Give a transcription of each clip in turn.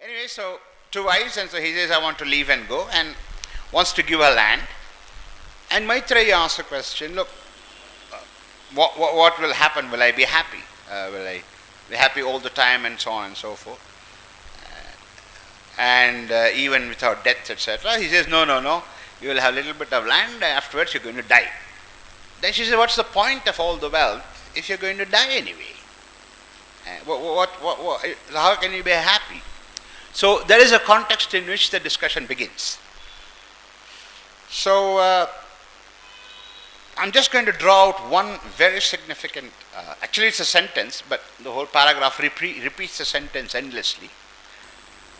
Anyway, so two wives, and so he says, I want to leave and go, and wants to give her land. And Maitreya asks a question, look, what will happen? Will I be happy? Will I be happy all the time, and so on and so forth? And even without death, etc. He says, no, you will have a little bit of land, afterwards you're going to die. Then she says, what's the point of all the wealth if you're going to die anyway? How can you be happy? So there is a context in which the discussion begins. So I'm just going to draw out one very significant, actually it's a sentence, but the whole paragraph repeats the sentence endlessly.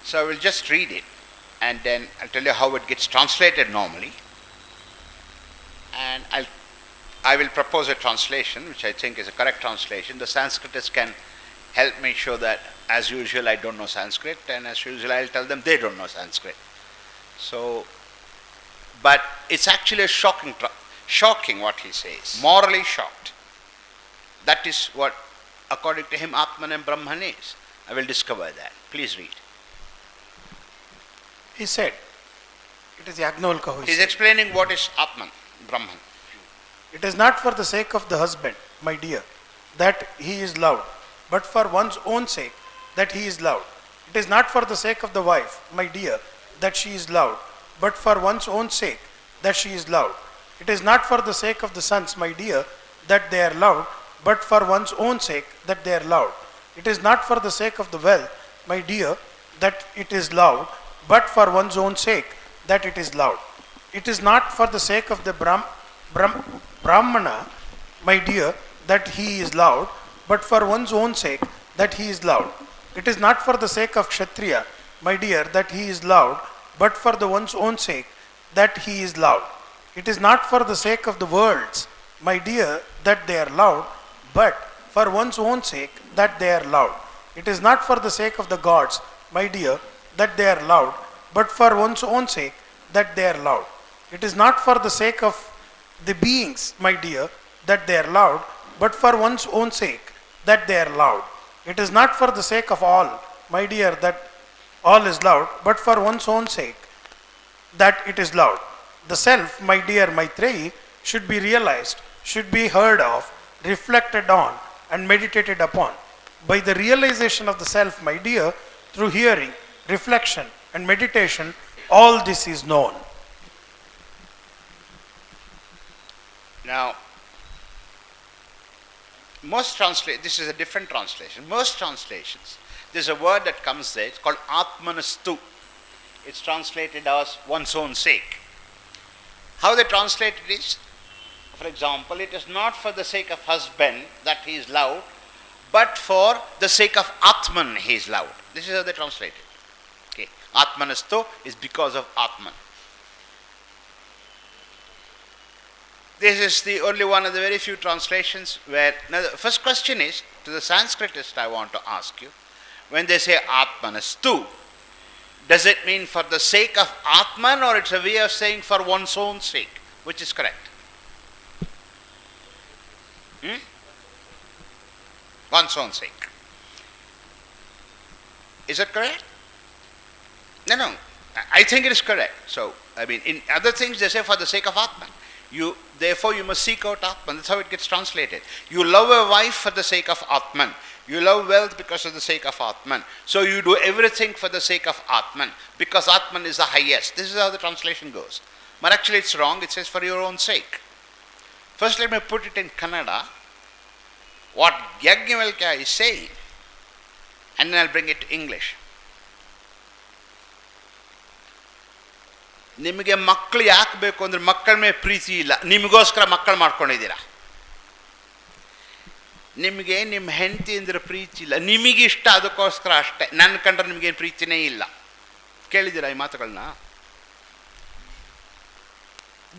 So I will just read it, and then I'll tell you how it gets translated normally. And I will propose a translation, which I think is a correct translation. The Sanskritist can help me show that, as usual, I don't know Sanskrit, and as usual, I'll tell them they don't know Sanskrit. So, but it's actually shocking what he says, morally shocked. That is what, according to him, Atman and Brahman is. I will discover that. Please read. He said, it is Yajnavalkya who He is explaining what is Atman, Brahman. It is not for the sake of the husband, my dear, that he is loved, but for one's own sake that he is loved. It is not for the sake of the wife, my dear, that she is loved, but for one's own sake that she is loved. It is not for the sake of the sons, my dear, that they are loved, but for one's own sake that they are loved. It is not for the sake of the wealth, my dear, that it is loved, but for one's own sake that it is loved. It is not for the sake of the Brahmana, my dear, that he is loved, but for one's own sake that he is loved. It is not for the sake of Kshatriya, my dear, that he is loved, but for the one's own sake that he is loved. It is not for the sake of the worlds, my dear, that they are loved, but for one's own sake that they are loved. It is not for the sake of the gods, my dear, that they are loved, but for one's own sake that they are loved. It is not for the sake of the beings, my dear, that they are loved, but for one's own sake that they are loved. It is not for the sake of all, my dear, that all is loved, but for one's own sake that it is loved. The self, my dear Maitreyi, should be realized, should be heard of, reflected on, and meditated upon. By the realization of the self, my dear, through hearing, reflection, and meditation, all this is known. Now, this is a different translation. Most translations, there's a word that comes there, it's called Atmanastu. It's translated as one's own sake. How they translate it is, for example, it is not for the sake of husband that he is loved, but for the sake of Atman he is loved. This is how they translate it. Okay. Atmanastu is because of Atman. This is the only one of the very few translations where, now the first question is, to the Sanskritist I want to ask you, when they say Atmanastu, does it mean for the sake of Atman, or it's a way of saying for one's own sake? Which is correct? One's own sake. Is that correct? No. I think it is correct. So, I mean, in other things they say for the sake of Atman. Therefore you must seek out Atman. That's how it gets translated. You love a wife for the sake of Atman. You love wealth because of the sake of Atman. So you do everything for the sake of Atman, because Atman is the highest. This is how the translation goes. But actually it's wrong. It says for your own sake. First let me put it in Kannada, what Yajnavalkya is saying, and then I'll bring it to English. ನಿಮಗೆ ಮಕ್ಕಳು ಯಾಕೆ ಬೇಕು ಅಂದರೆ ಮಕ್ಕಳ ಮೇಲೆ ಪ್ರೀತಿ ಇಲ್ಲ, ನಿಮಗೋಸ್ಕರ ಮಕ್ಕಳು ಮಾಡ್ಕೊಂಡಿದ್ದೀರಾ. ನಿಮಗೆ ನಿಮ್ಮ ಹೆಂಡತಿ ಅಂದರೆ ಪ್ರೀತಿ ಇಲ್ಲ, ನಿಮಗಿಷ್ಟ ಅದಕ್ಕೋಸ್ಕರ ಅಷ್ಟೇ, ನನ್ನ ಕಂಡ್ರೆ ನಿಮಗೇನು ಪ್ರೀತಿನೇ ಇಲ್ಲ. ಕೇಳಿದ್ದೀರಾ ಈ ಮಾತುಗಳನ್ನ?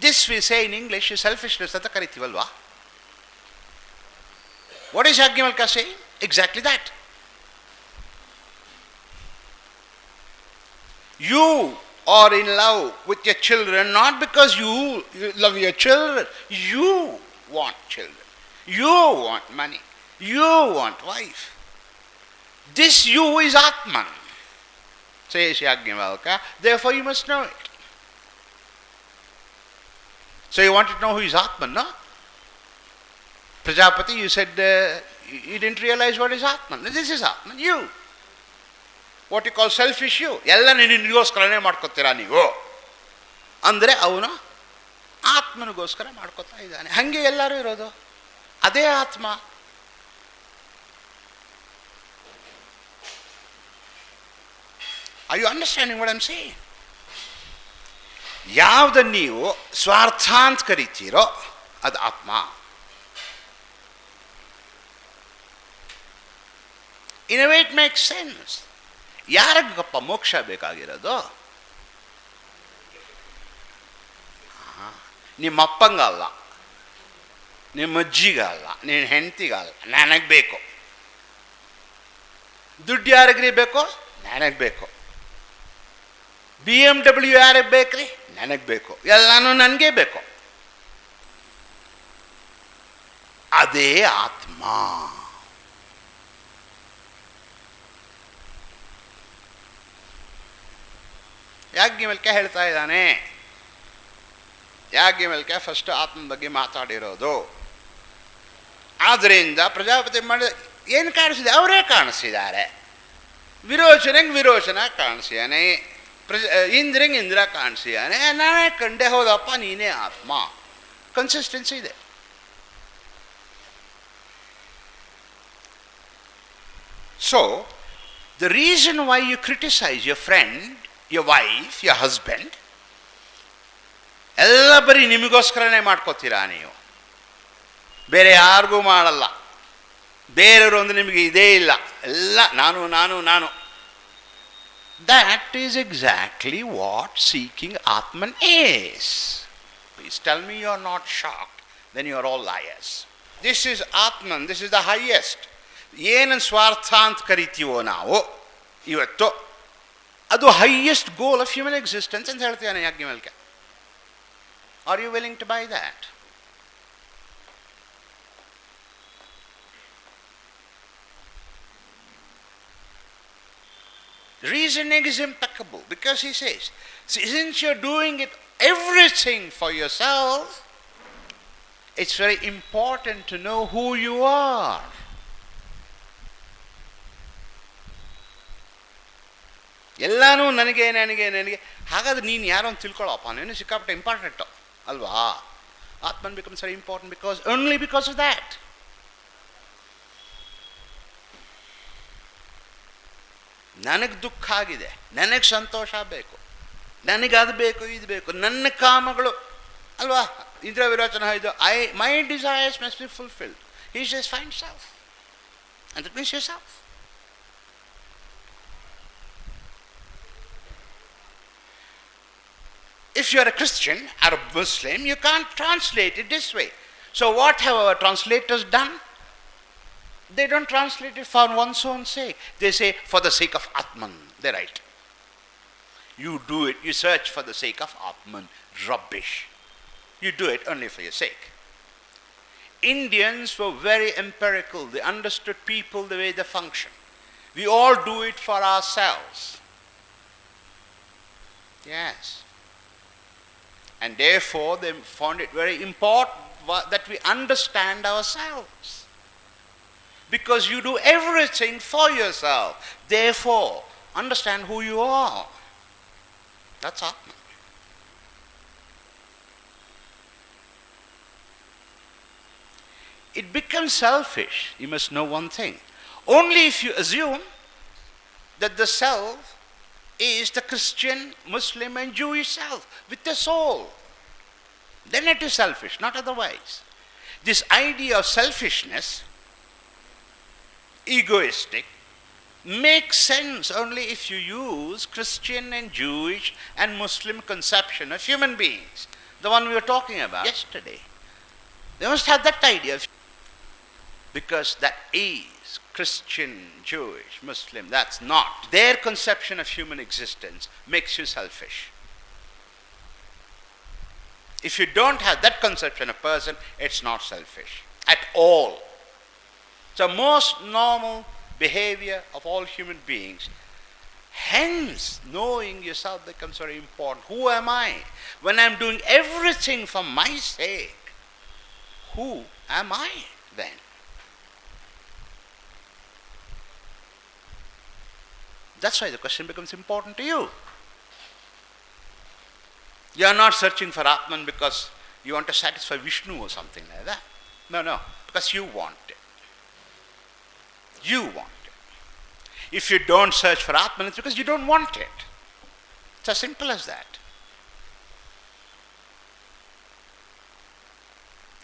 This we say in English selfishness ಅಂತ ಕರಿತೀವಲ್ವಾ? What is Yajnavalkya saying? Exactly that. You are in love with your children not because you love your children. You want children. You want money. You want wife. This you is Atman. says Yajnavalkya. Therefore you must know it. So you want to know who is Atman, no? Prajapati, you said you didn't realize what is Atman. This is Atman, you. What you call selfish you. ಎಲ್ಲ ನಿನಗೋಸ್ಕರನೇ ಮಾಡ್ಕೊತೀರಾ ನೀವು ಅಂದರೆ ಅವನು ಆತ್ಮನಿಗೋಸ್ಕರ ಮಾಡ್ಕೊತಾ ಇದ್ದಾನೆ. ಹಾಗೆ ಎಲ್ಲರೂ ಇರೋದು ಅದೇ ಆತ್ಮ. Are you understanding what I'm saying? ಯಾವುದನ್ನು ನೀವು ಸ್ವಾರ್ಥ ಅಂತ ಕರಿತೀರೋ ಅದು ಆತ್ಮ. In a way it makes sense. ಯಾರಿಗಪ್ಪ ಮೋಕ್ಷ ಬೇಕಾಗಿರೋದು? ನಿಮ್ಮ ಅಪ್ಪಂಗಲ್ಲ, ನಿಮ್ಮ ಅಜ್ಜಿಗಲ್ಲ, ನಿನ್ನ ಹೆಂಡತಿಗಲ್ಲ, ನನಗೆ ಬೇಕು. ದುಡ್ಡು ಯಾರಿಗ್ರಿ ಬೇಕು? ನನಗೆ ಬೇಕು. BMW ಯಾರಿಗೆ ಬೇಕ್ರಿ? ನನಗೆ ಬೇಕು. ಎಲ್ಲನೂ ನನಗೆ ಬೇಕು. ಅದೇ ಆತ್ಮ. ಯಾಜ್ಞವಲ್ಕ್ಯ ಹೇಳ್ತಾ ಇದ್ದಾನೆ. ಯಾಜ್ಞವಲ್ಕ್ಯ ಫಸ್ಟ್ ಆತ್ಮನ ಬಗ್ಗೆ ಮಾತಾಡಿರೋದು. ಆದ್ದರಿಂದ ಪ್ರಜಾಪತಿ ಮಾಡಿದ ಏನು ಕಾಣಿಸಿದೆ? ಅವರೇ ಕಾಣಿಸಿದ್ದಾರೆ. ವಿರೋಚನೆಗೆ ವಿರೋಚನ ಕಾಣಿಸಿದಾನೆ, ಇಂದ್ರಂಗೆ ಇಂದ್ರ ಕಾಣಿಸಿದಾನೆ. ನಾನೇ ಕಂಡೆ, ಹೌದಪ್ಪ ನೀನೇ ಆತ್ಮ. ಕನ್ಸಿಸ್ಟೆನ್ಸಿ ಇದೆ. So the reason why you criticize your friend, your wife, your husband, ಎಲ್ಲ ಬರೀ ನಿಮಗೋಸ್ಕರನೇ ಮಾಡ್ಕೋತೀರಾ ನೀವು, ಬೇರೆ ಯಾರಿಗೂ ಮಾಡಲ್ಲ. ಬೇರೆಯವರು ಒಂದು ನಿಮಗೆ ಇದೇ ಇಲ್ಲ, ಎಲ್ಲ ನಾನು ನಾನು ನಾನು. That is exactly what seeking Atman is. Please tell me you are not shocked, then you are all liars. This is Atman, this is the highest. ಏನು ಸ್ವಾರ್ಥ ಅಂತ ಕರಿತೀವೋ ನಾವು ಇವತ್ತು, ಅದು highest goal of human existence ಅಂತ ಹೇಳ್ತೀಯಾನೆ Yajnavalkya. Are you willing to buy that? Reasoning is impeccable because he says, since you're doing it everything for yourself, it's very important to know who you are. ಎಲ್ಲನೂ ನನಗೆ ನನಗೆ ನನಗೆ. ಹಾಗಾದ್ರೆ ನೀನು ಯಾರೋ ಅಂತ ತಿಳ್ಕೊಳ್ಳೋಪ್ಪ, ನೀನು ಸಿಕ್ಕಾಪಟ್ಟೆ ಇಂಪಾರ್ಟೆಂಟು ಅಲ್ವಾ? Atman becomes very important because only because of that. ನನಗೆ ದುಃಖ ಆಗಿದೆ, ನನಗೆ ಸಂತೋಷ ಬೇಕು, ನನಗೆ ಅದು ಬೇಕು ಇದು ಬೇಕು, ನನ್ನ ಕಾಮಗಳು ಅಲ್ವಾ? ಇಂದ್ರ ವಿರೋಚನ ಇದು my desires must be fulfilled. He says find self and that means your self. If you are a Christian or a Muslim, you can't translate it this way. So what have our translators done? They don't translate it for one's own sake. They say for the sake of Atman. They write. You do it, you search for the sake of Atman. Rubbish. You do it only for your sake. Indians were very empirical. They understood people the way they function. We all do it for ourselves. Yes. And therefore they found it very important that we understand ourselves. Because you do everything for yourself. Therefore, understand who you are. That's Atman. It becomes selfish. You must know one thing. Only if you assume that the self is the Christian, Muslim and Jewish self with the soul, then it is selfish, not otherwise. This idea of selfishness, egoistic, makes sense only if you use Christian and Jewish and Muslim conception of human beings, the one we were talking about yesterday. They must have that idea, because that is Christian, Jewish, Muslim. That's not. Their conception of human existence makes you selfish. If you don't have that conception of person, it's not selfish at all. So most normal behavior of all human beings Hence, knowing yourself becomes very important. Who am I? When I'm doing everything for my sake, who am I then? That's why the question becomes important to you. You are not searching for Atman because you want to satisfy Vishnu or something like that. No, because you want it. You want it. If you don't search for Atman, it's because you don't want it. It's as simple as that.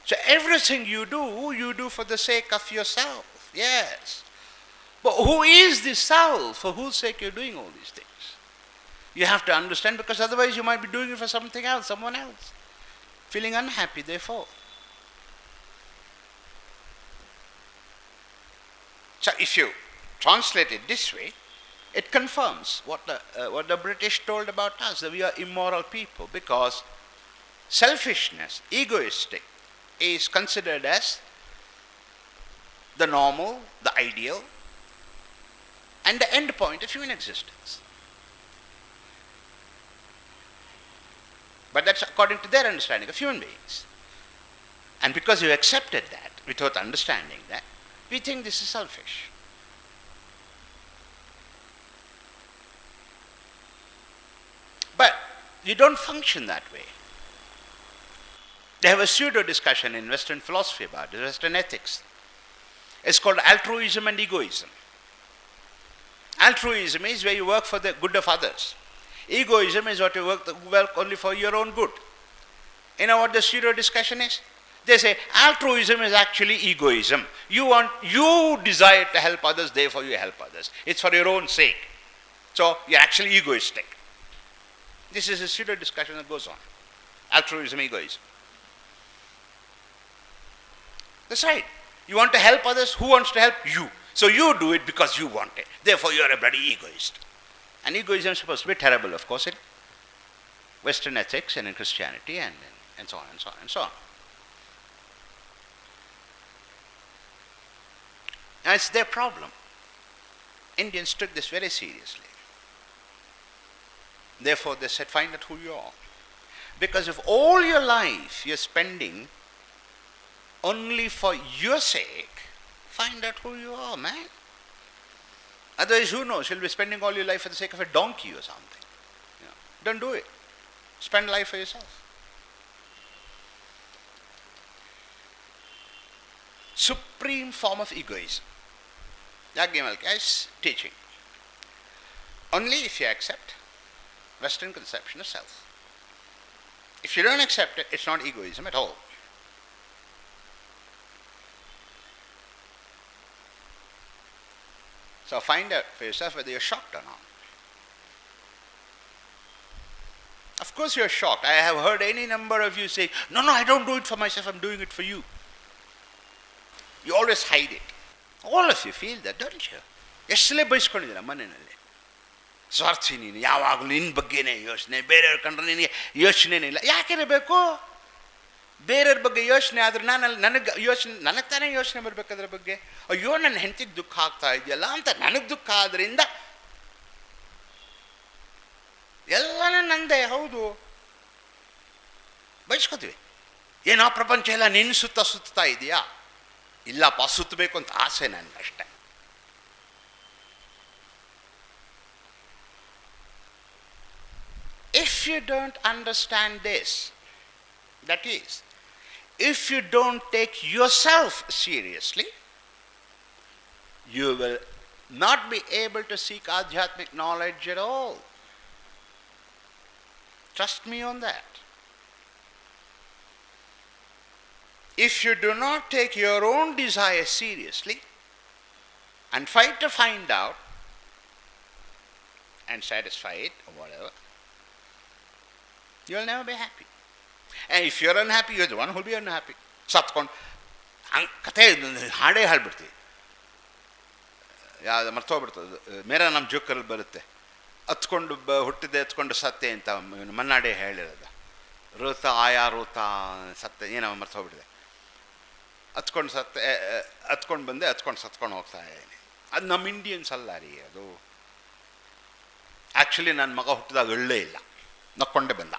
So everything you do for the sake of yourself. Yes. But who is this self? For whose sake you're doing all these things? You have to understand, because otherwise you might be doing it for something else, someone else. Feeling unhappy, therefore. So if you translate it this way, it confirms what the British told about us, that we are immoral people, because selfishness, egoistic, is considered as the normal, the ideal, and the end point of human existence. But that's according to their understanding of human beings. And because you accepted that without understanding that, we think this is selfish. But you don't function that way. They have a pseudo discussion in Western philosophy about it, Western ethics. It's called altruism and egoism. Altruism is where you work for the good of others. Egoism is what you work only for your own good. You know what the pseudo discussion is? They say altruism is actually egoism. You desire to help others, therefore you help others. It's for your own sake. So you're actually egoistic. This is a pseudo discussion that goes on. Altruism, egoism. That's right. You want to help others. Who wants to help? You. So you do it because you want it. Therefore you are a bloody egoist. And egoism is supposed to be terrible, of course, in Western ethics and in Christianity and so on and so on and so on. Now it's their problem. Indians took this very seriously. Therefore they said, find out who you are. Because if all your life you're spending only for your sake, find out who you are, man. Otherwise, who knows? You'll be spending all your life for the sake of a donkey or something. You know, don't do it. Spend life for yourself. Supreme form of egoism. Yajnavalkya is teaching. Only if you accept Western conception of self. If you don't accept it, it's not egoism at all. So find out for yourself whether you're shocked or not. Of course you're shocked. I have heard any number of you say, no, I don't do it for myself, I'm doing it for you. You always hide it. All of you feel that, don't you? ಎಷ್ಟಲೇ ಬಯಸ್ಕೊಂಡಿದ್ದೀರ ಮನೆಯಲ್ಲಿ ಸ್ವಾರ್ಥಿ ನೀನು, ಯಾವಾಗಲೂ ನಿನ್ನ ಬಗ್ಗೆನೇ ಯೋಚನೆ, ಬೇರೆಯವ್ರ ಕಂಡ್ರೆ ನಿನಗೆ ಯೋಚನೆನೇ ಇಲ್ಲ. ಯಾಕಿರಬೇಕು? ಬೇರೆಯವ್ರ ಬಗ್ಗೆ ಯೋಚನೆ ಆದ್ರೆ ನನಗೆ ತಾನೇ ಯೋಚನೆ ಬರಬೇಕು ಅದ್ರ ಬಗ್ಗೆ. ಅಯ್ಯೋ ನನ್ನ ಹೆಂಡತಿಗೆ ದುಃಖ ಆಗ್ತಾ ಇದೆಯಲ್ಲ ಅಂತ ನನಗೆ ದುಃಖ ಆದ್ರಿಂದ ಎಲ್ಲನೂ ನಂದೇ. ಹೌದು, ಬಯಸ್ಕೋತೀವಿ. ಏನೋ ಪ್ರಪಂಚ ಎಲ್ಲ ನಿನ್ನ ಸುತ್ತಾ ಇದೆಯಾ? ಇಲ್ಲಪ್ಪ, ಸುತ್ತಬೇಕು ಅಂತ ಆಸೆ ನನಗಷ್ಟೆ. If you don't understand this, that is, if you don't take yourself seriously, you will not be able to seek adhyatmic knowledge at all. Trust me on that. If you do not take your own desire seriously and fight to find out and satisfy it or whatever, you will never be happy. And if you are unhappy, you are the one who will be unhappy. Satಕೊಂಡು ಕಥೆ ಹಾಡೇ ಹಾಡ್ಬಿಡ್ತೀವಿ. ಯಾವುದು ಮರ್ತೋಗ್ಬಿಡ್ತದೆ. ಮೇರ ನಮ್ಮ ಜೋಕರಲ್ಲಿ ಬರುತ್ತೆ. ಹತ್ಕೊಂಡು ಹುಟ್ಟಿದೆ ಹತ್ಕೊಂಡು ಸತ್ತೆ ಅಂತ ಮನ್ನಾಡೆ ಹೇಳಿರೋದು. ರೋತ ಆಯಾ ರೋತ ಸತ್ತೆ ಏನೋ ಮರ್ತೋಗ್ಬಿಟ್ಟಿದೆ. ಹತ್ಕೊಂಡು ಸತ್ತೆ, ಹತ್ಕೊಂಡು ಬಂದೆ, ಹತ್ಕೊಂಡು ಸತ್ಕೊಂಡು ಹೋಗ್ತಾ ಇದ್ದೀನಿ. ಅದು ನಮ್ಮ ಇಂಡಿಯನ್ಸ್ ಅಲ್ಲ ರೀ ಅದು. ಆ್ಯಕ್ಚುಲಿ ನನ್ನ ಮಗ ಹುಟ್ಟಿದಾಗ ಅಳ್ಳೇ ಇಲ್ಲ, ನಕ್ಕೊಂಡೆ ಬಂದ.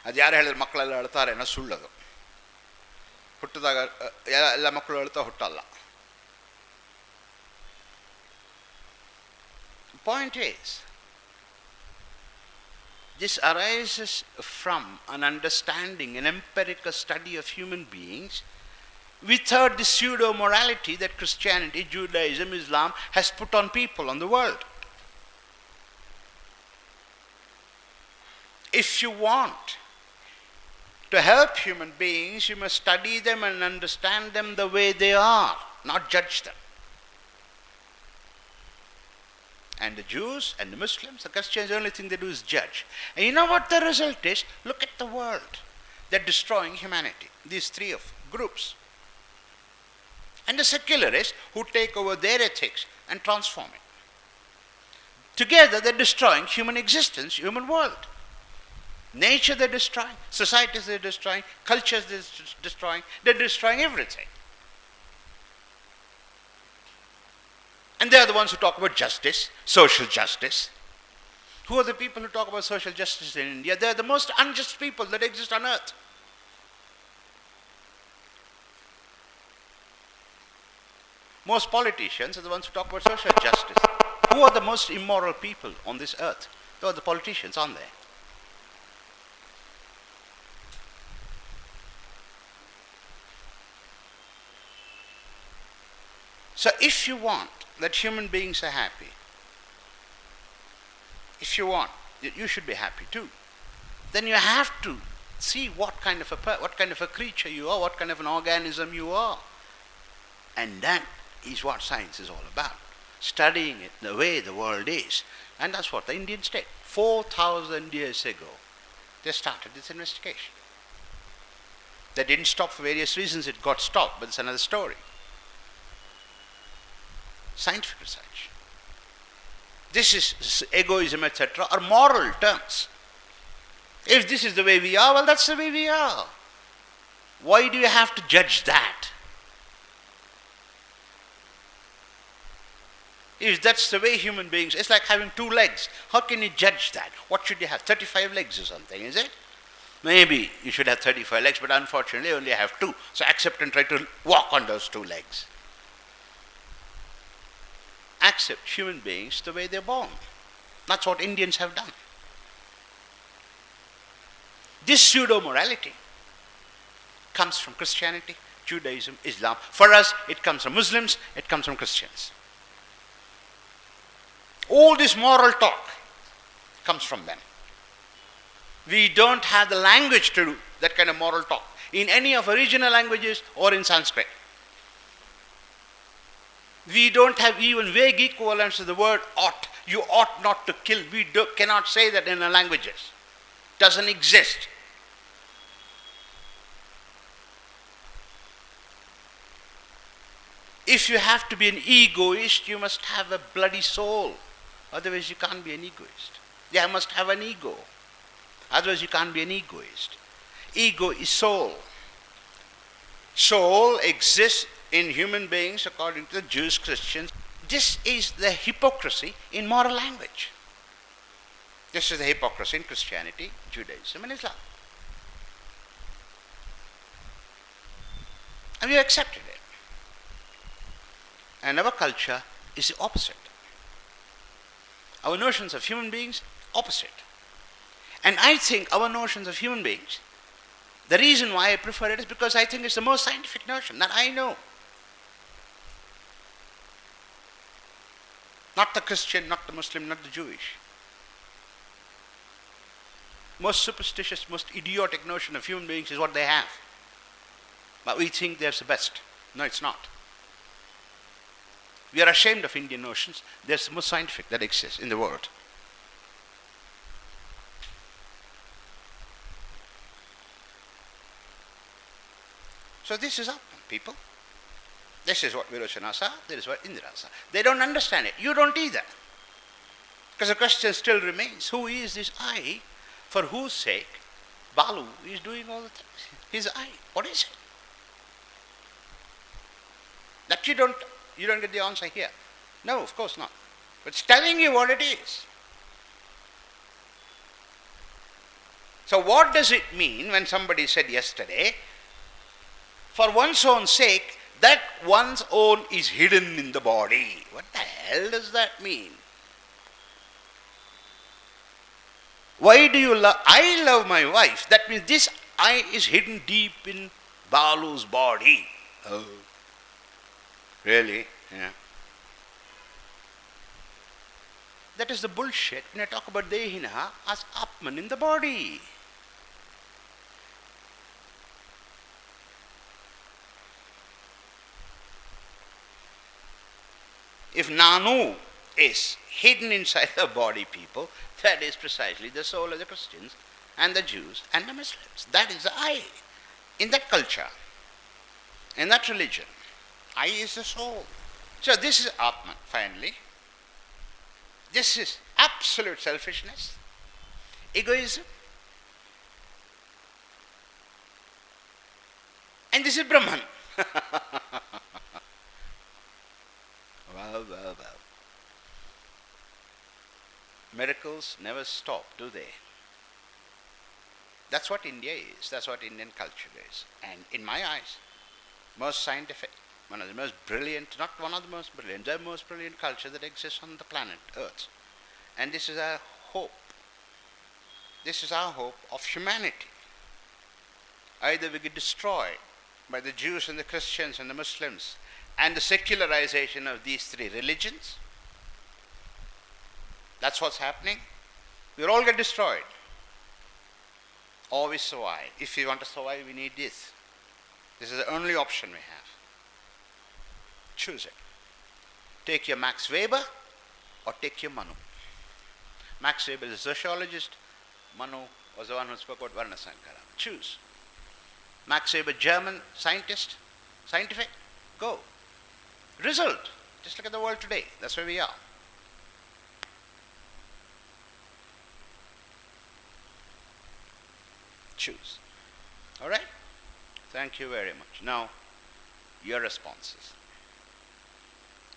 ಅದು ಯಾರು ಹೇಳಿದ್ರೆ ಮಕ್ಕಳೆಲ್ಲ ಅಳ್ತಾರೆ ಅನ್ನೋ ಸುಳ್ಳದು. ಹುಟ್ಟಿದಾಗ ಎಲ್ಲ ಮಕ್ಕಳು ಅಳ್ತಾ ಹುಟ್ಟಲ್ಲ. Point is, this arises from an understanding, an empirical study of human beings without the pseudo-morality that Christianity, Judaism, Islam has put on people on the world. If you want to help human beings, you must study them and understand them the way they are, not judge them. And the Jews and the Muslims, the Christians, the only thing they do is judge. And you know what the result is? Look at the world. They're destroying humanity. These three of groups. And the secularists who take over their ethics and transform it. Together they're destroying human existence, human world. Nature they're destroying, societies they're destroying, cultures they're destroying everything. And they are the ones who talk about justice, social justice. Who are the people who talk about social justice in India? They are the most unjust people that exist on earth. Most politicians are the ones who talk about social justice. Who are the most immoral people on this earth? Those are the politicians, aren't they? So if you want that human beings are happy, if you want that you should be happy too, then you have to see what kind of a creature you are, what kind of an organism you are. And that is what science is all about. Studying it the way the world is. And that's what the Indians did. 4,000 years ago, they started this investigation. They didn't stop for various reasons, it got stopped, but it's another story. Scientific research. This is egoism, etc., are moral terms. If this is the way we are, well, that's the way we are. Why do you have to judge that? If that's the way human beings, it's like having 2 legs. How can you judge that? What should you have? 35 legs or something, is it? Maybe you should have 35 legs, but unfortunately you only have 2. So accept and try to walk on those 2 legs. Accept human beings the way they're born. That's what Indians have done. This pseudo-morality comes from Christianity, Judaism, Islam. For us, it comes from Muslims, it comes from Christians. All this moral talk comes from them. We don't have the language to do that kind of moral talk in any of our regional languages or in Sanskrit. We don't have even vague equivalents to the word ought. You ought not to kill. We cannot say that in our languages. Doesn't exist. If you have to be an egoist, you must have a bloody soul. Otherwise you can't be an egoist. You must have an ego. Otherwise you can't be an egoist. Ego is soul. Soul exists in human beings according to the Jews, Christians. This is the hypocrisy in moral language. This is the hypocrisy in Christianity, Judaism and Islam. And we accepted it. And our culture is the opposite. Our notions of human beings, opposite. And I think our notions of human beings, the reason why I prefer it is because I think it's the most scientific notion that I know. Not the Christian, not the Muslim, not the Jewish. Most superstitious, most idiotic notion of human beings is what they have. But we think they're the best. No, it's not. We are ashamed of Indian notions. They're the most scientific that exists in the world. So this is Atman, people. This is what Virochana, this is what Indra. They don't understand it. You don't either. Because the question still remains, who is this I for whose sake Balu is doing all the things? His I. What is it? That you don't get the answer here. No, of course not. It's telling you what it is. So what does it mean when somebody said yesterday, for one's own sake, that one's own is hidden in the body? What the hell does that mean? Why do you love? I love my wife. That means this I is hidden deep in Balu's body. Oh, really? Yeah. That is the bullshit when I talk about Dehina as Atman in the body. If Nanu is hidden inside the body, people, that is precisely the soul of the Christians and the Jews and the Muslims. That is the I. In that culture, in that religion, I is the soul. So this is Atman, finally. This is absolute selfishness, egoism. And this is Brahman. Well. Miracles never stop, do they? That's what India is. That's what Indian culture is. And in my eyes, most scientific, one of the most brilliant, not one of the most brilliant, the most brilliant culture that exists on the planet Earth. And this is our hope. This is our hope of humanity. Either we get destroyed by the Jews and the Christians and the Muslims and the secularization of these three religions. That's what's happening. We'll all get destroyed. Or we survive. If we want to survive, we need this. This is the only option we have. Choose it. Take your Max Weber or take your Manu. Max Weber is a sociologist. Manu was the one who spoke about Varna Sankara. Choose. Max Weber, German scientist, scientific, go. Result. Just look at the world today. That's where we are. Choose. All right? Thank you very much. Now, your responses.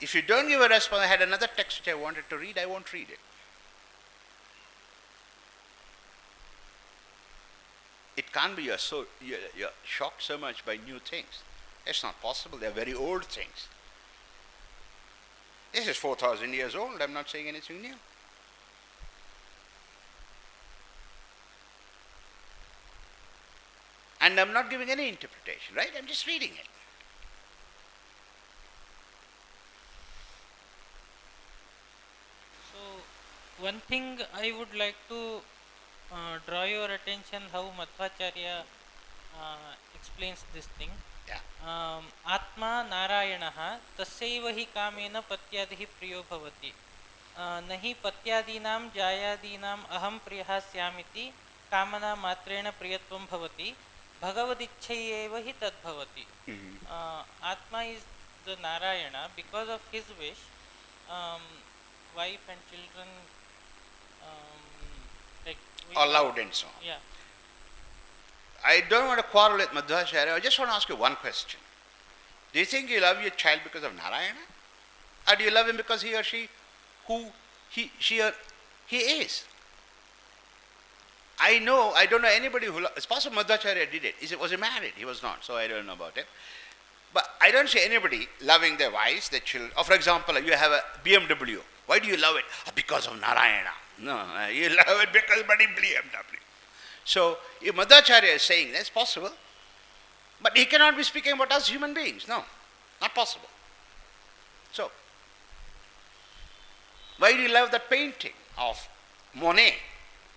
If you don't give a response, I had another text which I wanted to read, I won't read it. It can't be you're shocked so much by new things. It's not possible. They're very old things. This is 4,000 years old. I'm not saying anything new. And I'm not giving any interpretation, right? I'm just reading it. So, one thing I would like to draw your attention how Madhvacharya explains this thing. Yeah. Atma Narayanah tasyaiva hi kamena patyadihi priyo bhavati nahi patyadinam jayadinam aham priyah syamiti kamana matrena priyatvam bhavati bhagavadichchayeva hi tad bhavati. Atma is the Narayana. Because of his wish, wife and children Allowed and so on. Yeah. I don't want to quarrel with Madhvacharya. I just want to ask you one question. Do you think you love your child because of Narayana? Or do you love him because he or she, who she or he is? I don't know anybody who, it's possible Madhvacharya did it. Was he married? He was not, so I don't know about it. But I don't see anybody loving their wives, their children. Or for example, you have a BMW. Why do you love it? Because of Narayana. No, you love it because of bloody BMW. So, if Madhvacharya is saying that's possible, but he cannot be speaking about us human beings. No, not possible. So, why do you love that painting of Monet?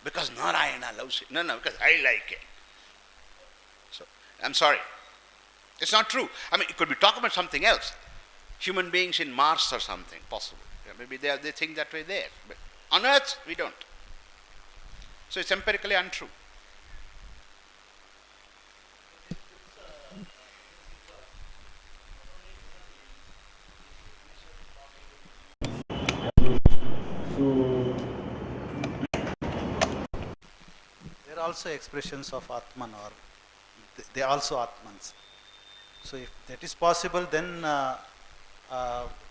Because Narayana loves it. No, because I like it. So, I'm sorry. It's not true. I mean, it could be talking about something else. Human beings in Mars or something, possible. Yeah, maybe they think that way there. But on Earth, we don't. So it's empirically untrue. There are also expressions of Atman, or they are also Atmans. So if that is possible, then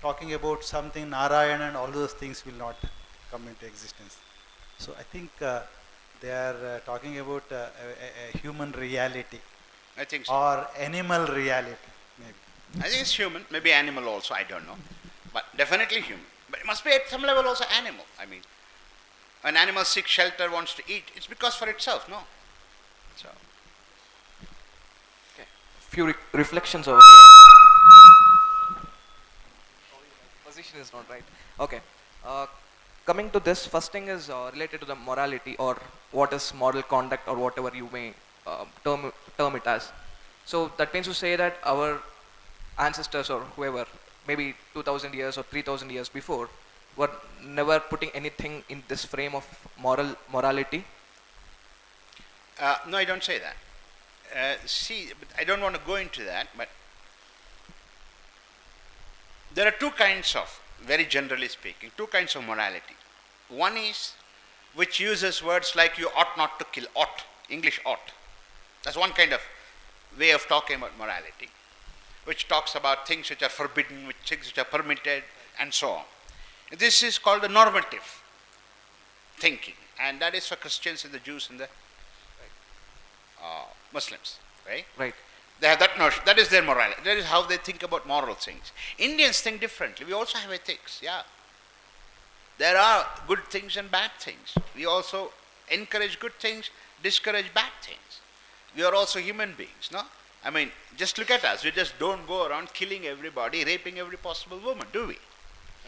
talking about something Narayana and all those things will not come into existence. So I think they are talking about a human reality I think so. or animal reality, maybe. I think it's human, maybe animal also, I don't know. But definitely human. But it must be at some level also animal. I mean, when animal seeks shelter, wants to eat, it's because for itself, no? So, Few reflections over here. Position is not right. Okay. Coming to this, first thing is related to the morality or what is moral conduct or whatever you may term it as. So that means to say that our ancestors or whoever, maybe 2000 years or 3000 years before, were never putting anything in this frame of morality. no, I don't say that. See, but I don't want to go into that, but there are two kinds of, very generally speaking, two kinds of morality. One is which uses words like you ought not to kill, ought, English ought. That's one kind of way of talking about morality, which talks about things which are forbidden, things which are permitted, and so on. This is called the normative thinking, and that is for Christians and the Jews and the Muslims, right? Right. They have that notion. That is their morality. That is how they think about moral things. Indians think differently. We also have ethics, yeah. There are good things and bad things. We also encourage good things, discourage bad things. We are also human beings, no? I mean, just look at us. We just don't go around killing everybody, raping every possible woman, do we?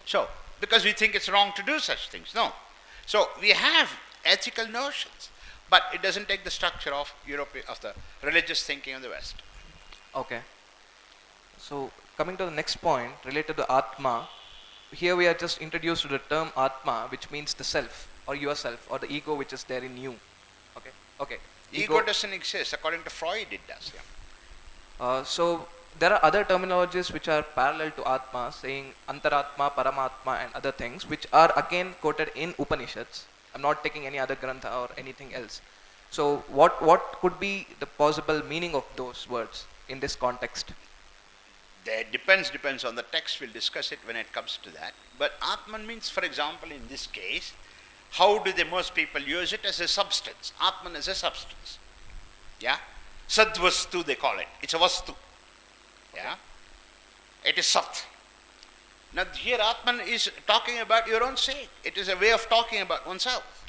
So, because we think it's wrong to do such things, no. So, we have ethical notions, but it doesn't take the structure of the religious thinking of the West. Okay. So coming to the next point related to Atma, here we are just introduced to the term Atma, which means the self or yourself or the ego which is there in you. Okay. Okay. Ego doesn't exist. According to Freud, it does. Yeah. So there are other terminologies which are parallel to Atma, saying Antaratma, Paramatma, and other things, which are again quoted in Upanishads. I'm not taking any other grantha or anything else. So what could be the possible meaning of those words in this context? That depends on the text. We'll discuss it when it comes to that. But Atman means, for example, in this case, how do most people use it as a substance? Atman is a substance. Yeah? Sadvastu they call it. It's a vastu. Yeah? It is sat. Now here Atman is talking about your own sake. It is a way of talking about oneself.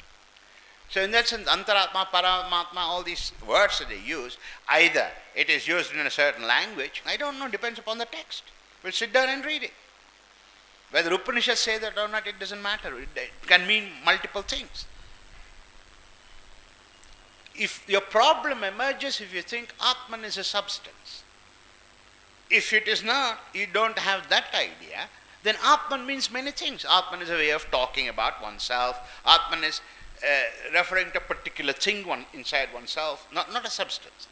So in that sense, Antaratma, Paramatma, all these words that they use, either it is used in a certain language, I don't know, depends upon the text. We'll sit down and read it. Whether Upanishads say that or not, it doesn't matter. It can mean multiple things. If your problem emerges if you think Atman is a substance, if it is not, you don't have that idea, then Atman means many things. Atman is a way of talking about oneself. Atman is referring to a particular thing inside oneself, not a substance.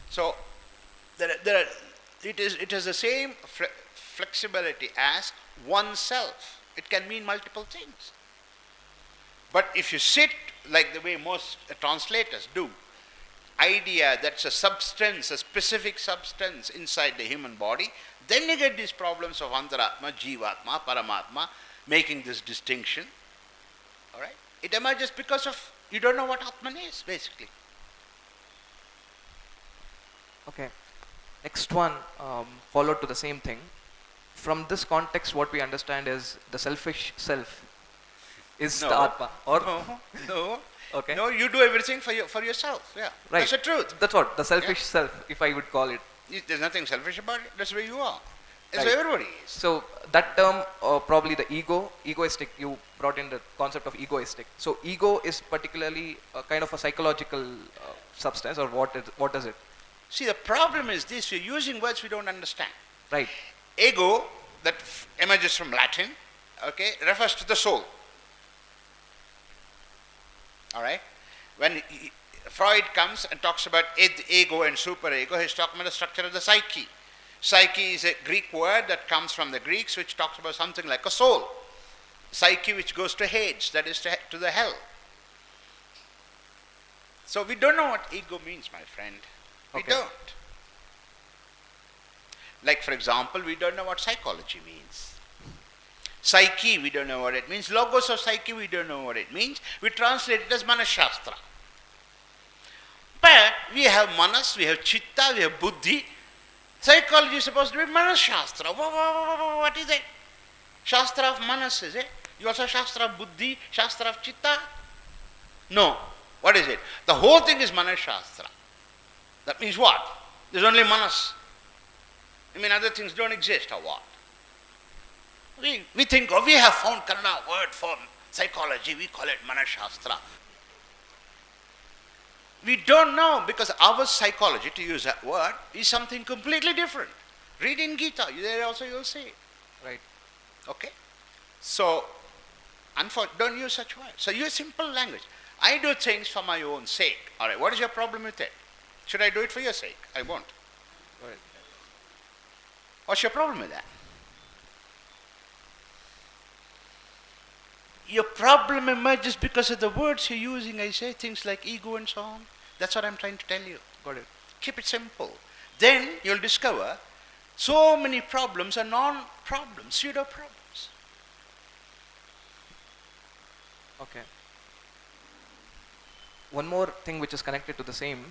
So it has the same flexibility as oneself. It can mean multiple things. But if you sit like the way most translators do, idea that's a substance, a specific substance inside the human body, then you get these problems of Antaratma, Jivatma, Paramatma, making this distinction. All right? It emerges because of you don't know what Atman is, basically. Okay. Next one, followed to the same thing. From this context, what we understand is the selfish self is the Atma. Or No. Okay. No, you do everything for yourself. Yeah. Right. That's the truth. That's what the selfish self, if I would call it. There's nothing selfish about it. That's where you are. That's Right. where everybody is. So that term, probably the egoistic, you brought in the concept of egoistic. So ego is particularly a kind of a psychological substance, or what is it? See, the problem is this: we're using words we don't understand. Right. Ego, that emerges from Latin, okay, refers to the soul. All right? When Freud comes and talks about ego and superego, he's talking about the structure of the psyche. Psyche is a Greek word that comes from the Greeks, which talks about something like a soul. Psyche, which goes to Hades, that is to the hell. So we don't know what ego means, my friend. We Okay. don't. Like for example, we don't know what psychology means. Psyche, we don't know what it means. Logos of psyche, we don't know what it means. We translate it as Manashastra. But we have Manas, we have Chitta, we have Buddhi. Psychology is supposed to be Manashastra. What is it? Shastra of Manas, is it? You also Shastra of Buddhi, Shastra of Chitta? No. What is it? The whole thing is Manashastra. That means what? There's only Manas. I mean, other things don't exist or what? We think, we have found Kannada word for psychology, we call it Manashastra. We don't know, because our psychology, to use that word, is something completely different. Read in Gita, there also you'll see it. Right. Okay? So, don't use such words. So use simple language. I do things for my own sake. Alright, what is your problem with it? Should I do it for your sake? I won't. Right. What's your problem with that? Your problem emerges because of the words you're using. I say things like ego and so on. That's what I'm trying to tell you. Got it. Keep it simple. Then you'll discover so many problems are non-problems, pseudo-problems. Okay. One more thing which is connected to the same,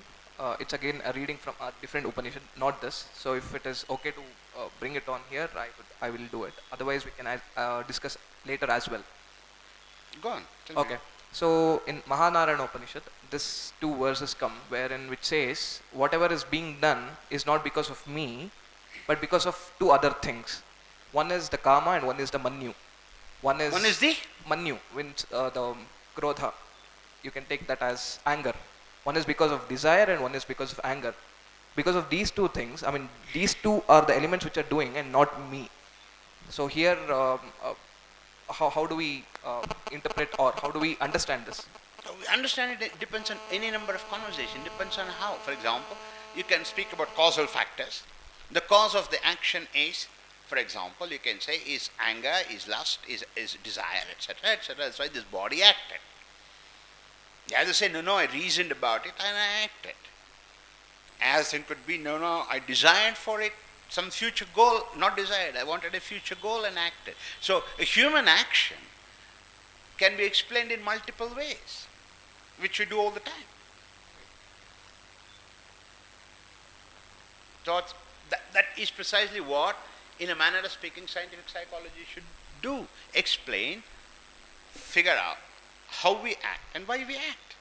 it's again a reading from a different Upanishad, not this. So if it is okay to bring it on here, I will do it. Otherwise we can discuss later as well. Go on. Tell Okay. me. So in Mahanarayana Upanishad, this two verses come wherein which says, whatever is being done is not because of me, but because of two other things. One is the karma and one is the manyu. One is the? manyu, which the krodha. You can take that as anger. One is because of desire and one is because of anger. Because of these two things, I mean, these two are the elements which are doing and not me. So here, how do we interpret or how do we understand this? We understand it depends on any number of conversation, depends on how. For example, you can speak about causal factors. The cause of the action is, for example, you can say is anger, is lust, is desire, etc., etc. That's why this body acted. You have to say, no, I reasoned about it and I acted. As it could be, no, I desired for it some future goal, not desired, I wanted a future goal and acted. So a human action can be explained in multiple ways, which we do all the time. So that is precisely what, in a manner of speaking, scientific psychology should do. Explain, figure out how we act and why we act.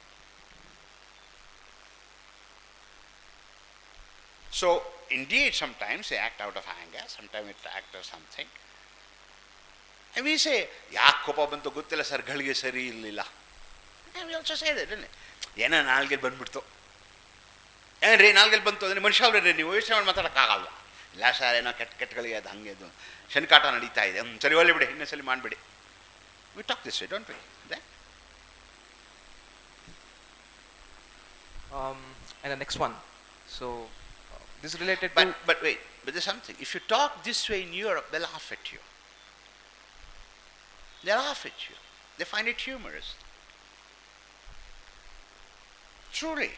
So, indeed, sometimes they act out of anger, sometimes it act of something. And we say, ಯಾಕೆ ಕೋಪ ಬಂತು ಗೊತ್ತಿಲ್ಲ sir, ಗಳಿಗೆ ಸರಿ ಇರಲಿಲ್ಲ. And we also say that, isn't it? ಏನೋ ನಾಲ್ಗೆ ಬಂದ್ಬಿಡ್ತು. ಏನ್ರಿ ನಾಲ್ಗೆಲ್ಲಿ ಬಂತು ಅಂದರೆ ಮನುಷ್ಯ ಅವ್ರೆ ನೀವು ಯೋಚನೆ ಮಾಡಿ ಮಾತಾಡೋಕ್ಕಾಗಲ್ಲ. ಇಲ್ಲ ಸರ್, ಏನೋ ಕೆಟ್ಟಗಳಿಗೆ ಅದು ಹಂಗೆ ಅದು ಶನಿಕಾಟ ನಡೀತಾ ಇದೆ, ಸರಿ ಒಳ್ಳೆ ಬಿಡಿ, ಇನ್ನೊಂದ್ಸಲಿ ಮಾಡಿಬಿಡಿ. We talk this way, don't we? Then? And the next one. So, this is related to... But wait, but there's something. If you talk this way in Europe, they laugh at you. They laugh at you. They find it humorous. Truly.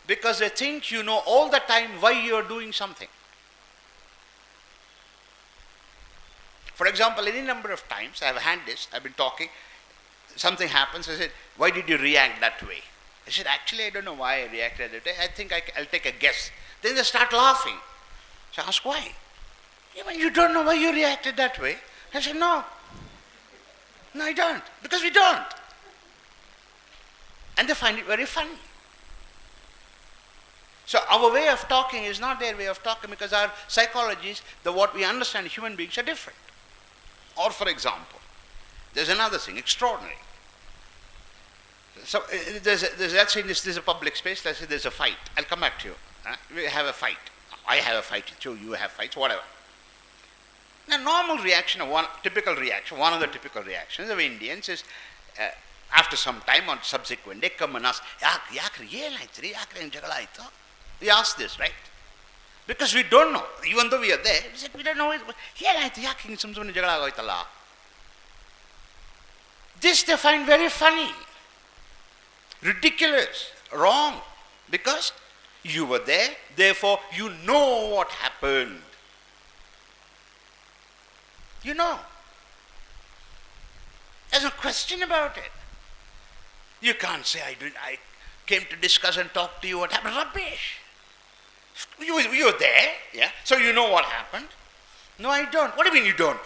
Because they think you know all the time why you are doing something. For example, any number of times I have had this, I've been talking, something happens, I said, why did you react that way? I said, actually I don't know why I reacted that way, I think I'll take a guess. Then they start laughing. So I ask why? Even you don't know why you reacted that way? I said, no, I don't, because we don't. And they find it very funny. So our way of talking is not their way of talking, because our psychologies, what we understand human beings are different. Or for example, there's another thing, extraordinary. So let's say this is a public space, let's say there's a fight. I'll come back to you. We have a fight. I have a fight with you, you have fights, whatever. Now normal reaction, one of the typical reactions of Indians is, after some time on subsequent day, come and ask, we ask this, right? Because we don't know, even though we are there, we said we don't know. This they find very funny, ridiculous, wrong, because you were there, therefore you know what happened. You know. There's no question about it. You can't say, I came to discuss and talk to you what happened. Rubbish. You were there, yeah? So you know what happened. No, I don't. What do you mean you don't?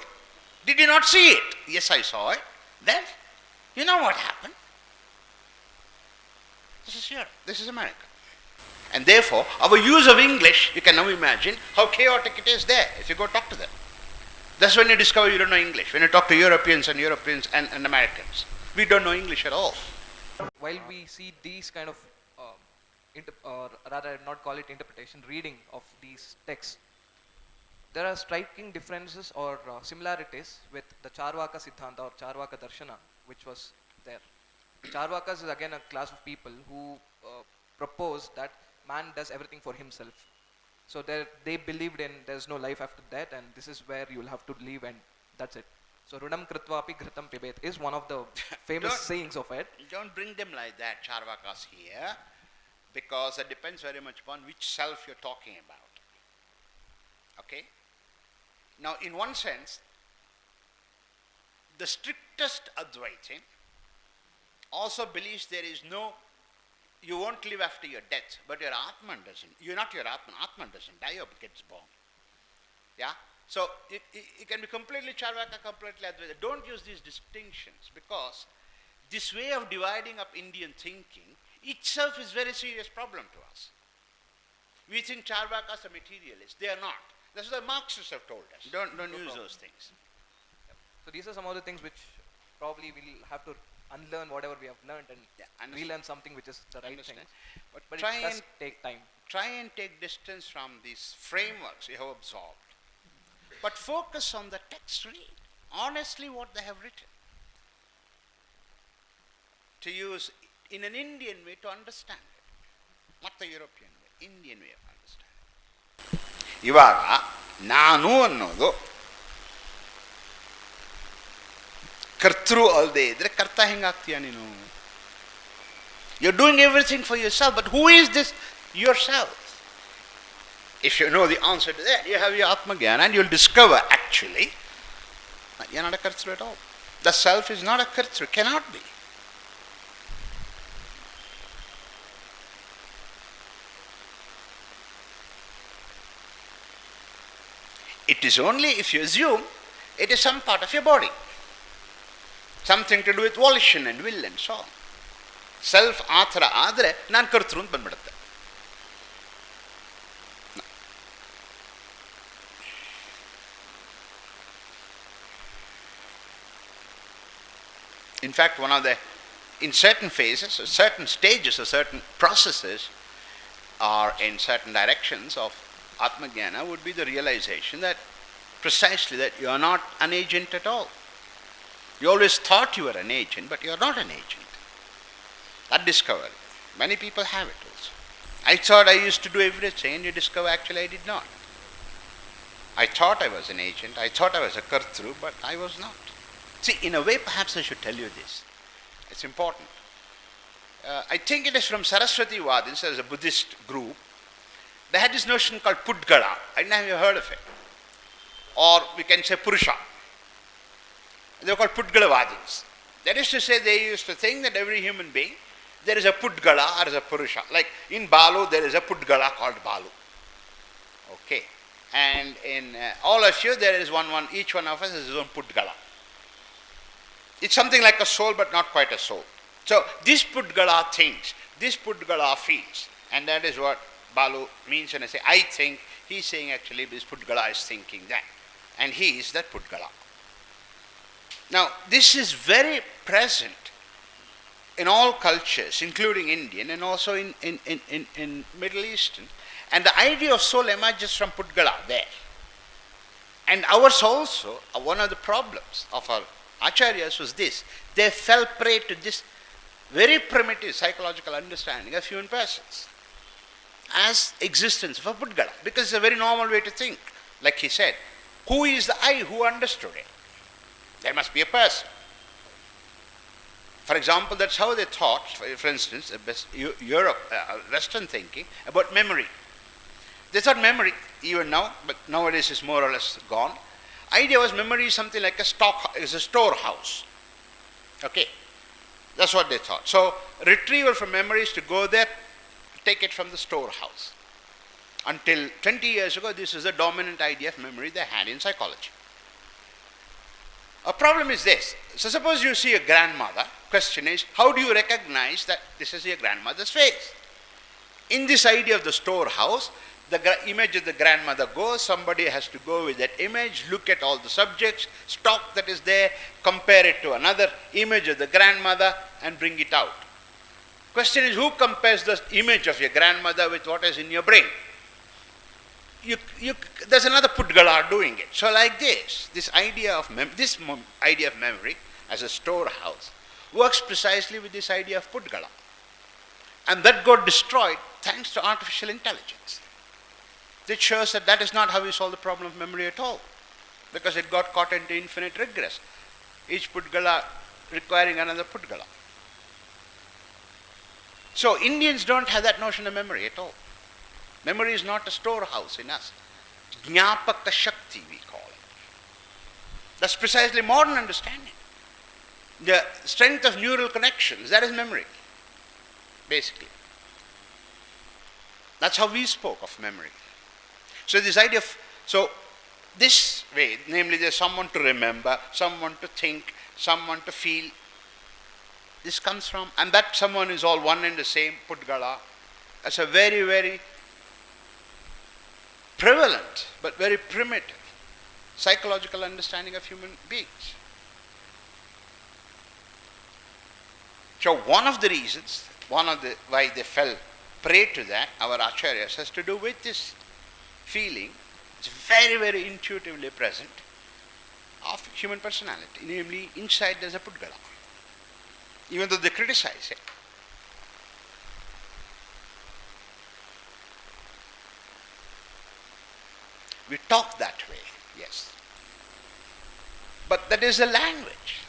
Did you not see it? Yes, I saw it. Then, you know what happened. This is Europe. This is America. And therefore, our use of English, you can now imagine how chaotic it is there if you go talk to them. That's when you discover you don't know English. When you talk to Europeans and Americans. We don't know English at all. While we see these kind of, or rather not call it interpretation, reading of these texts, there are striking differences or similarities with the Charvaka Siddhanta or Charvaka Darshana, which was there. Charvakas is again a class of people who propose that man does everything for himself. So they believed in there's no life after death and this is where you'll have to live and that's it. So Runam Kritvapi Ghritam Pibet is one of the famous sayings of it. Don't bring them like that, Charvakas here, because it depends very much upon which self you're talking about. Okay? Now, in one sense, the strictest Advaitin also believes there is no, you won't live after your death, but your Atman doesn't. You're not your Atman. Atman doesn't die or gets born. Yeah? So, it can be completely Charvaka, completely Advaita. Don't use these distinctions because this way of dividing up Indian thinking itself is a very serious problem to us. We think Charvakas are materialists. They are not. That's what the Marxists have told us. Don't use those things. So these are some of the things which probably we'll have to unlearn whatever we have learned and relearn something which is the right thing. But it does take time. Try and take distance from these frameworks you have absorbed. But focus on the text, read honestly what they have written. To use in an Indian way to understand it. Not the European way, Indian way of understanding. ಇವಾಗ ನಾನು ಅನ್ನೋದು ಕರ್ತೃ ಅಲ್ಲದೆ ಇದ್ರೆ ಕರ್ತ ಹೆಂಗಾಗ್ತೀಯ ನೀನು? You're doing everything for yourself, but who is this yourself? If you know the answer to that, you have your Atmagyan and you'll discover actually that you're not a kartru at all. The self is not a kartru, cannot be. It is only if you assume it is some part of your body. Something to do with volition and will and so on. Self ಆಥರ ಆದರೆ ನಾನು ಕರ್ತೃ ಅಂತ ಬಂದ್ಬಿಡುತ್ತೆ. In fact, in certain phases, or certain stages, or certain processes, or in certain directions of Atmajnana would be the realization that precisely that you are not an agent at all. You always thought you were an agent, but you are not an agent. That discovery. Many people have it also. I thought I used to do everything, and you discover actually I did not. I thought I was an agent, I thought I was a kartru, but I was not. See, in a way, perhaps I should tell you this. It's important. I think it is from Saraswati Vadins, as a Buddhist group. They had this notion called Pudgala. I don't know if you heard of it. Or we can say Purusha. They were called Pudgalavadins. That is to say, they used to think that every human being, there is a Pudgala or is a Purusha. Like in Balu, there is a Pudgala called Balu. Okay. And in all of you, there is each one of us has his own Pudgala. It's something like a soul, but not quite a soul. So this Pudgala thinks, this Pudgala feels, and that is what Balu means when I say, I think, he's saying actually this Pudgala is thinking that. And he is that Pudgala. Now, this is very present in all cultures, including Indian and also in Middle Eastern. And the idea of soul emerges from Pudgala there. And ours also, one of the problems of our Acharyas was this. They fell prey to this very primitive psychological understanding of human persons as existence of a Pudgala, because it's a very normal way to think. Like he said, who is the I who understood it? There must be a person. For example, that's how they thought, for instance, Europe, Western thinking about memory. They thought memory, even now, but nowadays is more or less gone. Idea was memory is something like is a storehouse. Okay, that's what they thought. So retrieval from memory is to go there, take it from the storehouse. Until 20 years ago, this is the dominant idea of memory they had in psychology. A problem is this. So suppose you see a grandmother. Question is, how do you recognize that this is your grandmother's face? In this idea of the storehouse, the image of the grandmother goes, somebody has to go with that image, look at all the subjects, stock that is there, compare it to another image of the grandmother and bring it out. Question is, who compares the image of your grandmother with what is in your brain? There's another Pudgala doing it. So like this idea of idea of memory as a storehouse works precisely with this idea of Pudgala. And that got destroyed thanks to artificial intelligence. It shows that that is not how we solve the problem of memory at all, because it got caught into infinite regress, each Pudgala requiring another Pudgala. So Indians don't have that notion of memory at all. Memory is not a storehouse in us. Jnapaka Shakti we call it. That's precisely modern understanding. The strength of neural connections, that is memory, basically. That's how we spoke of memory. So this idea of, so this way, namely there's someone to remember, someone to think, someone to feel, this comes from, and that someone is all one and the same, Pudgala. That's a very, very prevalent but very primitive psychological understanding of human beings. So one of the reasons, why they fell prey to that, our acharyas, has to do with this feeling, it's very, very intuitively present, of human personality. Namely, inside there's a Pudgala, even though they criticize it. We talk that way, yes. But that is a language,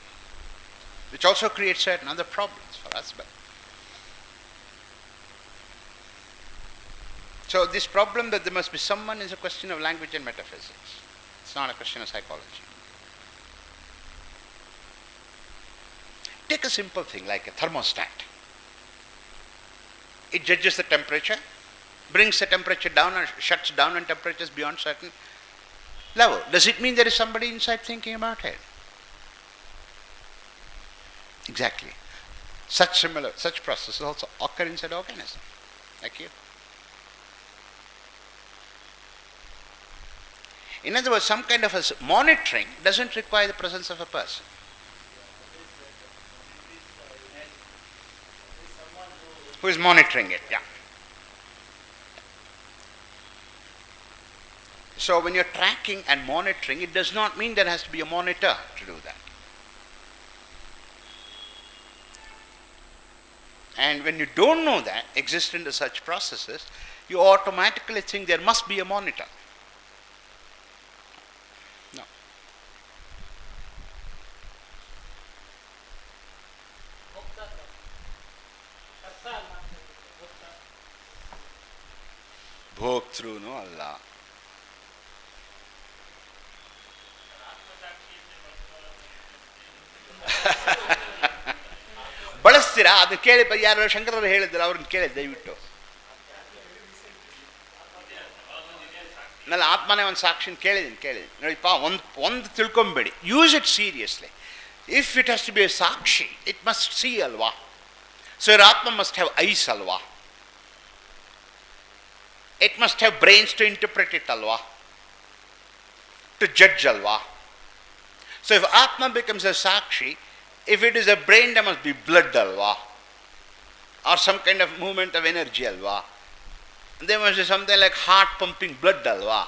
which also creates certain other problems for us. But so this problem that there must be someone is a question of language and metaphysics. It's not a question of psychology. Take a simple thing like a thermostat. It judges the temperature, brings the temperature down and shuts down on temperatures beyond certain level. Does it mean there is somebody inside thinking about it? Exactly. Such processes also occur inside organism, like you. In other words, some kind of a monitoring doesn't require the presence of a person. Who is monitoring it? Yeah. So when you're tracking and monitoring, it does not mean there has to be a monitor to do that. And when you don't know that existence of such processes, you automatically think there must be a monitor. No. Bhoktru no Allah. ಬಳಸ್ತೀರಾ ಅದು ಕೇಳಿ ಯಾರು ಶಂಕರರು ಹೇಳಿದ್ರು ಅವ್ರನ್ನ ಕೇಳಿ ದಯವಿಟ್ಟು. ನಾನು ಆತ್ಮನೇ ಒಂದು ಸಾಕ್ಷಿನ ಕೇಳಿದ್ದೀನಿ ನೋಡಿಪ್ಪ, ಒಂದು ತಿಳ್ಕೊಂಬೇಡಿ, use it seriously. If it has to be a sakshi, it must see ಅಲ್ವಾ. So your atma must have eyes ಅಲ್ವಾ. It must have brains to interpret it ಅಲ್ವಾ, ಟು ಜಡ್ಜ್ ಅಲ್ವಾ. So if atma becomes a sakshi, if it is a brain, there must be blood alva, or some kind of movement of energy alva. There must be something like heart pumping blood alva.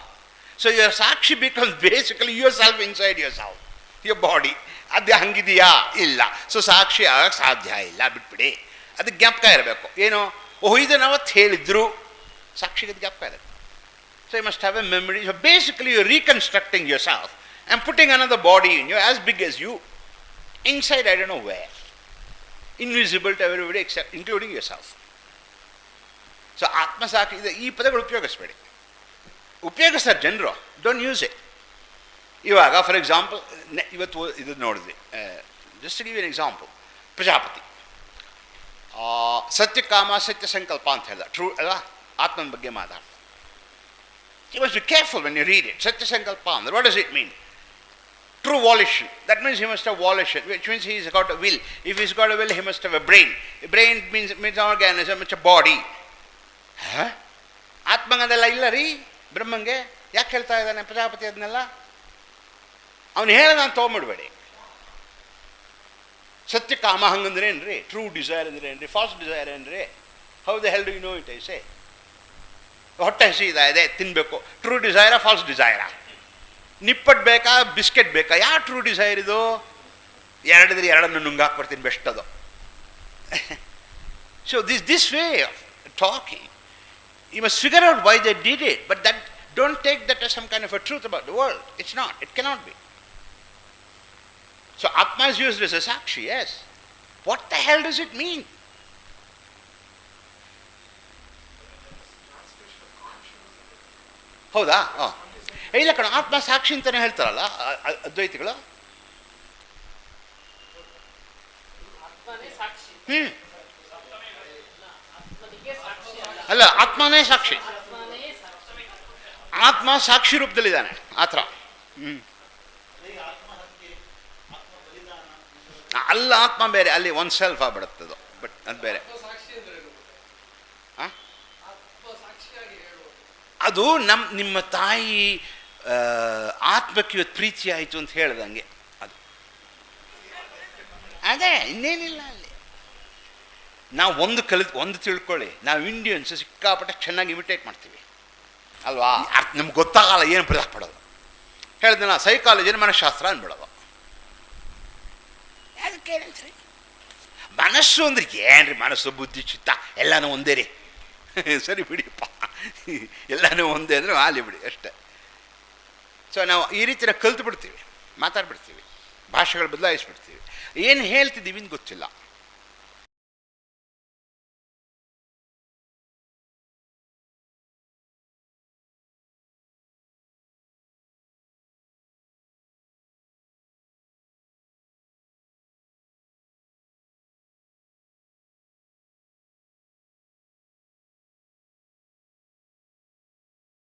So your sakshi becomes basically yourself inside yourself, your body. ಅದು ಹಂಗಿದೆಯಾ ಇಲ್ಲ. So ಸಾಕ್ಷಿ ಆಗಕ್ಕೆ ಸಾಧ್ಯ ಇಲ್ಲ, ಬಿಟ್ಬಿಡಿ. ಅದಕ್ಕೆ ಜ್ಞಾಪಕ ಇರಬೇಕು. ಏನೋ ಇದನ್ನು ಅವತ್ತು ಹೇಳಿದ್ರು, ಸಾಕ್ಷಿಗೆ ಜ್ಞಾಪಕ ಇರುತ್ತೆ. So you must have a memory. So basically you reconstructing your self and putting another body in you as big as you. Inside, I don't know where. Invisible to everybody except including yourself. So Atma Sakshi, ಈ ಪದಗಳು ಉಪಯೋಗಿಸಬೇಡಿ. ಉಪಯೋಗಿಸ್ತಾರೆ ಜನರು, don't use it. ಇವಾಗ for example ಇವತ್ತು ಇದು ನೋಡಿದ್ವಿ, just give an example. Prajapati Satyakama Satya Sankalpa ಅಂತ ಹೇಳ್ದ, ಟ್ರೂ ಅಲ್ಲ, ಆತ್ಮನ ಬಗ್ಗೆ ಮಾತಾಡ್ದ. You must be careful when you read it. Satya Sankalpa ಅಂದ್ರೆ what does it mean? True volition. That means he must have volition, which means he's got a will. If he's got a will, he must have a brain. A brain means an organism, it's a body. ಆತ್ಮಂಗದೆಲ್ಲ ಇಲ್ಲ ರೀ ಬ್ರಹ್ಮಂಗೆ. ಯಾಕೆ ಹೇಳ್ತಾ ಇದ್ದಾನೆ ಪ್ರಜಾಪತಿ ಅದನ್ನೆಲ್ಲ? ಅವನು ಹೇಳ ನಾನು ತೊಗೊಂಬಿಡ್ಬೇಡಿ. ಸತ್ಯ ಕಾಮ ಹಂಗಂದ್ರೆ ಏನ್ರಿ? ಟ್ರೂ ಡಿಸೈರ್ ಅಂದ್ರೆ ಏನ್ರಿ? ಫಾಲ್ಸ್ ಡಿಸೈರ್ ಏನ್ರಿ? How the hell do you know it? ಐಸೆ ಹೊಟ್ಟೆ ಹಸಿ ಇದೆ ತಿನ್ನಬೇಕು. True ಡಿಸೈರಾ falls ಡಿಸೈರಾ? ನಿಪ್ಪಟ್ಟು ಬೇಕಾ ಬಿಸ್ಕೆಟ್ ಬೇಕಾ? ಯಾವ ಟ್ರೂ ಡಿಸೈರ್ ಇದು? ಎರಡಿದ್ರೆ ಎರಡನ್ನು ನುಂಗಾಕ್ಬಿಡ್ತೀನಿ ಬೆಸ್ಟ್ ಅದು. So this way of talking, you must figure out why they did it, but that don't take that as some kind of a truth about the world. It's not, it cannot be. So Atma is used as a Sakshi, yes. What the hell does it mean? ಹೌದಾ? ಇಲ್ಲ ಕಣ, ಆತ್ಮ ಸಾಕ್ಷಿ ಅಂತಲೇ ಹೇಳ್ತಾರಲ್ಲ ಅದ್ವೈತಿಗಳು. ಅಲ್ಲ, ಆತ್ಮನೇ ಸಾಕ್ಷಿ. ಆತ್ಮ ಸಾಕ್ಷಿ ರೂಪದಲ್ಲಿದ್ದಾನೆ ಆ ಥರ. ಅಲ್ಲ, ಆತ್ಮ ಬೇರೆ, ಅಲ್ಲಿ ಒನ್ ಸೆಲ್ಫ್ ಆಗ್ಬಿಡುತ್ತದು, ಬಟ್ ಅದು ಬೇರೆ. ಅದು ನಿಮ್ಮ ತಾಯಿ ಆತ್ಮಕ್ಕೆ ಇವತ್ತು ಪ್ರೀತಿ ಆಯಿತು ಅಂತ ಹೇಳ್ದಂಗೆ ಅದು. ಅದೇ, ಇನ್ನೇನಿಲ್ಲ ಅಲ್ಲಿ. ನಾವು ಒಂದು ತಿಳ್ಕೊಳ್ಳಿ, ನಾವು ಇಂಡಿಯನ್ಸ್ ಸಿಕ್ಕಾಪಟ್ಟೆ ಚೆನ್ನಾಗಿ ಇಮಿಟೇಟ್ ಮಾಡ್ತೀವಿ ಅಲ್ವಾ? ನಮ್ಗೆ ಗೊತ್ತಾಗಲ್ಲ ಏನು ಪಡೋದು. ಹೇಳಿದ್ನ ಸೈಕಾಲಜಿನ ಮನಃಶಾಸ್ತ್ರ ಅಂದ್ಬಿಡೋದು. ಅದಕ್ಕೆ ಏನಂತ್ರಿ ಮನಸ್ಸು ಅಂದ್ರೆ ಏನ್ರಿ? ಮನಸ್ಸು ಬುದ್ಧಿ ಚಿತ್ತ ಎಲ್ಲನೂ ಒಂದೇ ರೀ. ಸರಿ ಬಿಡಿಪ್ಪ, ಎಲ್ಲನೂ ಒಂದೇ ಅಂದರೆ ಅಲ್ಲಿ ಬಿಡಿ ಅಷ್ಟೇ. ಸೊ ನಾವು ಈ ರೀತಿ ಕಲ್ತು ಬಿಡ್ತೀವಿ, ಮಾತಾಡ್ಬಿಡ್ತೀವಿ, ಭಾಷೆಗಳು ಬದಲಾಯಿಸ್ಬಿಡ್ತೀವಿ. ಏನು ಹೇಳ್ತಿದ್ದೀವಿ ಅಂತ ಗೊತ್ತಿಲ್ಲ.